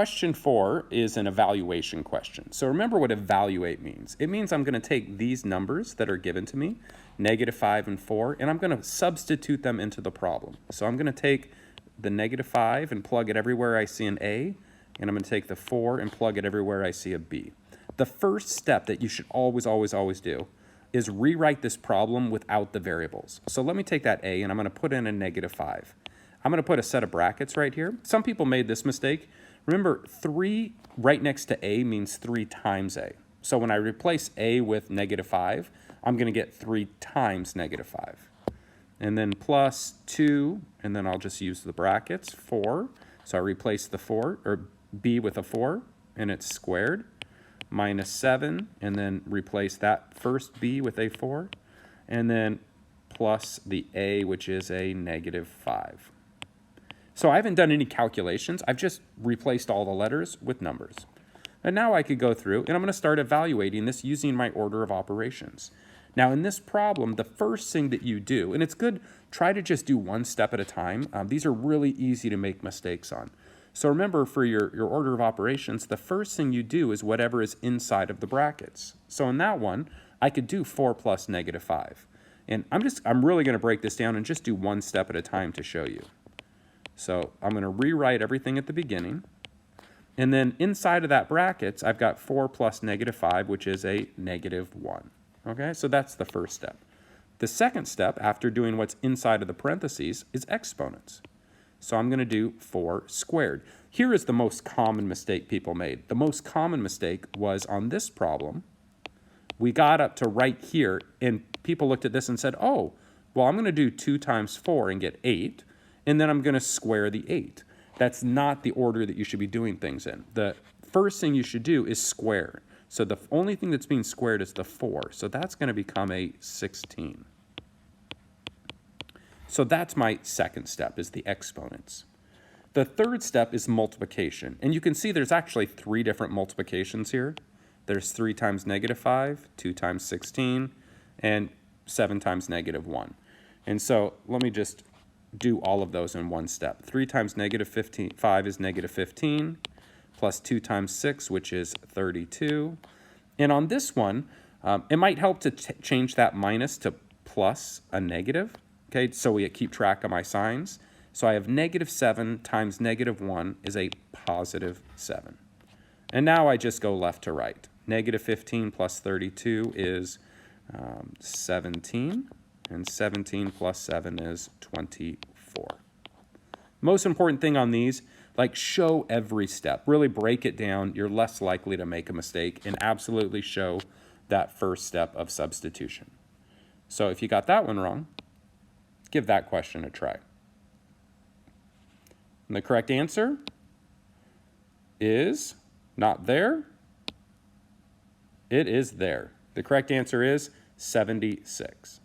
question 4 is an evaluation question. So remember what evaluate means. It means I'm going to take these numbers that are given to me, -5 and 4, and I'm going to substitute them into the problem. So I'm going to take the -5 and plug it everywhere I see an A, and I'm going to take the 4 and plug it everywhere I see a B. The first step that you should always, always, always do is rewrite this problem without the variables. So let me take that A, and I'm going to put in a -5. I'm going to put a set of brackets right here. Some people made this mistake. Remember, 3 right next to A means 3 times A. So when I replace A with -5, I'm going to get 3 times -5. And then plus 2, and then I'll just use the brackets, 4. So I replace the 4, or B with a 4, and it's squared, -7, and then replace that first B with a 4, and then plus the A, which is a -5. So I haven't done any calculations. I've just replaced all the letters with numbers. And now I could go through, and I'm going to start evaluating this using my order of operations. Now in this problem, the first thing that you do, and it's good, try to just do one step at a time. These are really easy to make mistakes on. So remember, for your order of operations, the first thing you do is whatever is inside of the brackets. So in that one, I could do 4 plus -5. And I'm really going to break this down and just do one step at a time to show you. So I'm going to rewrite everything at the beginning. And then inside of that brackets, I've got 4 plus -5, which is a -1. Okay, so that's the first step. The second step, after doing what's inside of the parentheses, is exponents. So I'm going to do 4 squared. Here is the most common mistake people made. The most common mistake was on this problem. We got up to right here, and people looked at this and said, oh, well, I'm going to do 2 times 4 and get 8. And then I'm going to square the 8. That's not the order that you should be doing things in. The first thing you should do is square. So the only thing that's being squared is the 4. So that's going to become a 16. So that's my second step, is the exponents. The third step is multiplication. And you can see there's actually 3 different multiplications here. There's 3 times -5, 2 times 16, and 7 times -1. And so let me just do all of those in one step. 3 times -5 is -15, plus 2 times 6, which is 32. And on this one, it might help to change that minus to plus a negative, okay, so we keep track of my signs. So I have -7 times -1 is a +7. And now I just go left to right. -15 plus 32 is 17. And 17 plus 7 is 24. Most important thing on these, like, show every step. Really break it down. You're less likely to make a mistake, and absolutely show that first step of substitution. So if you got that one wrong, give that question a try. And the correct answer is not there. It is there. The correct answer is 76.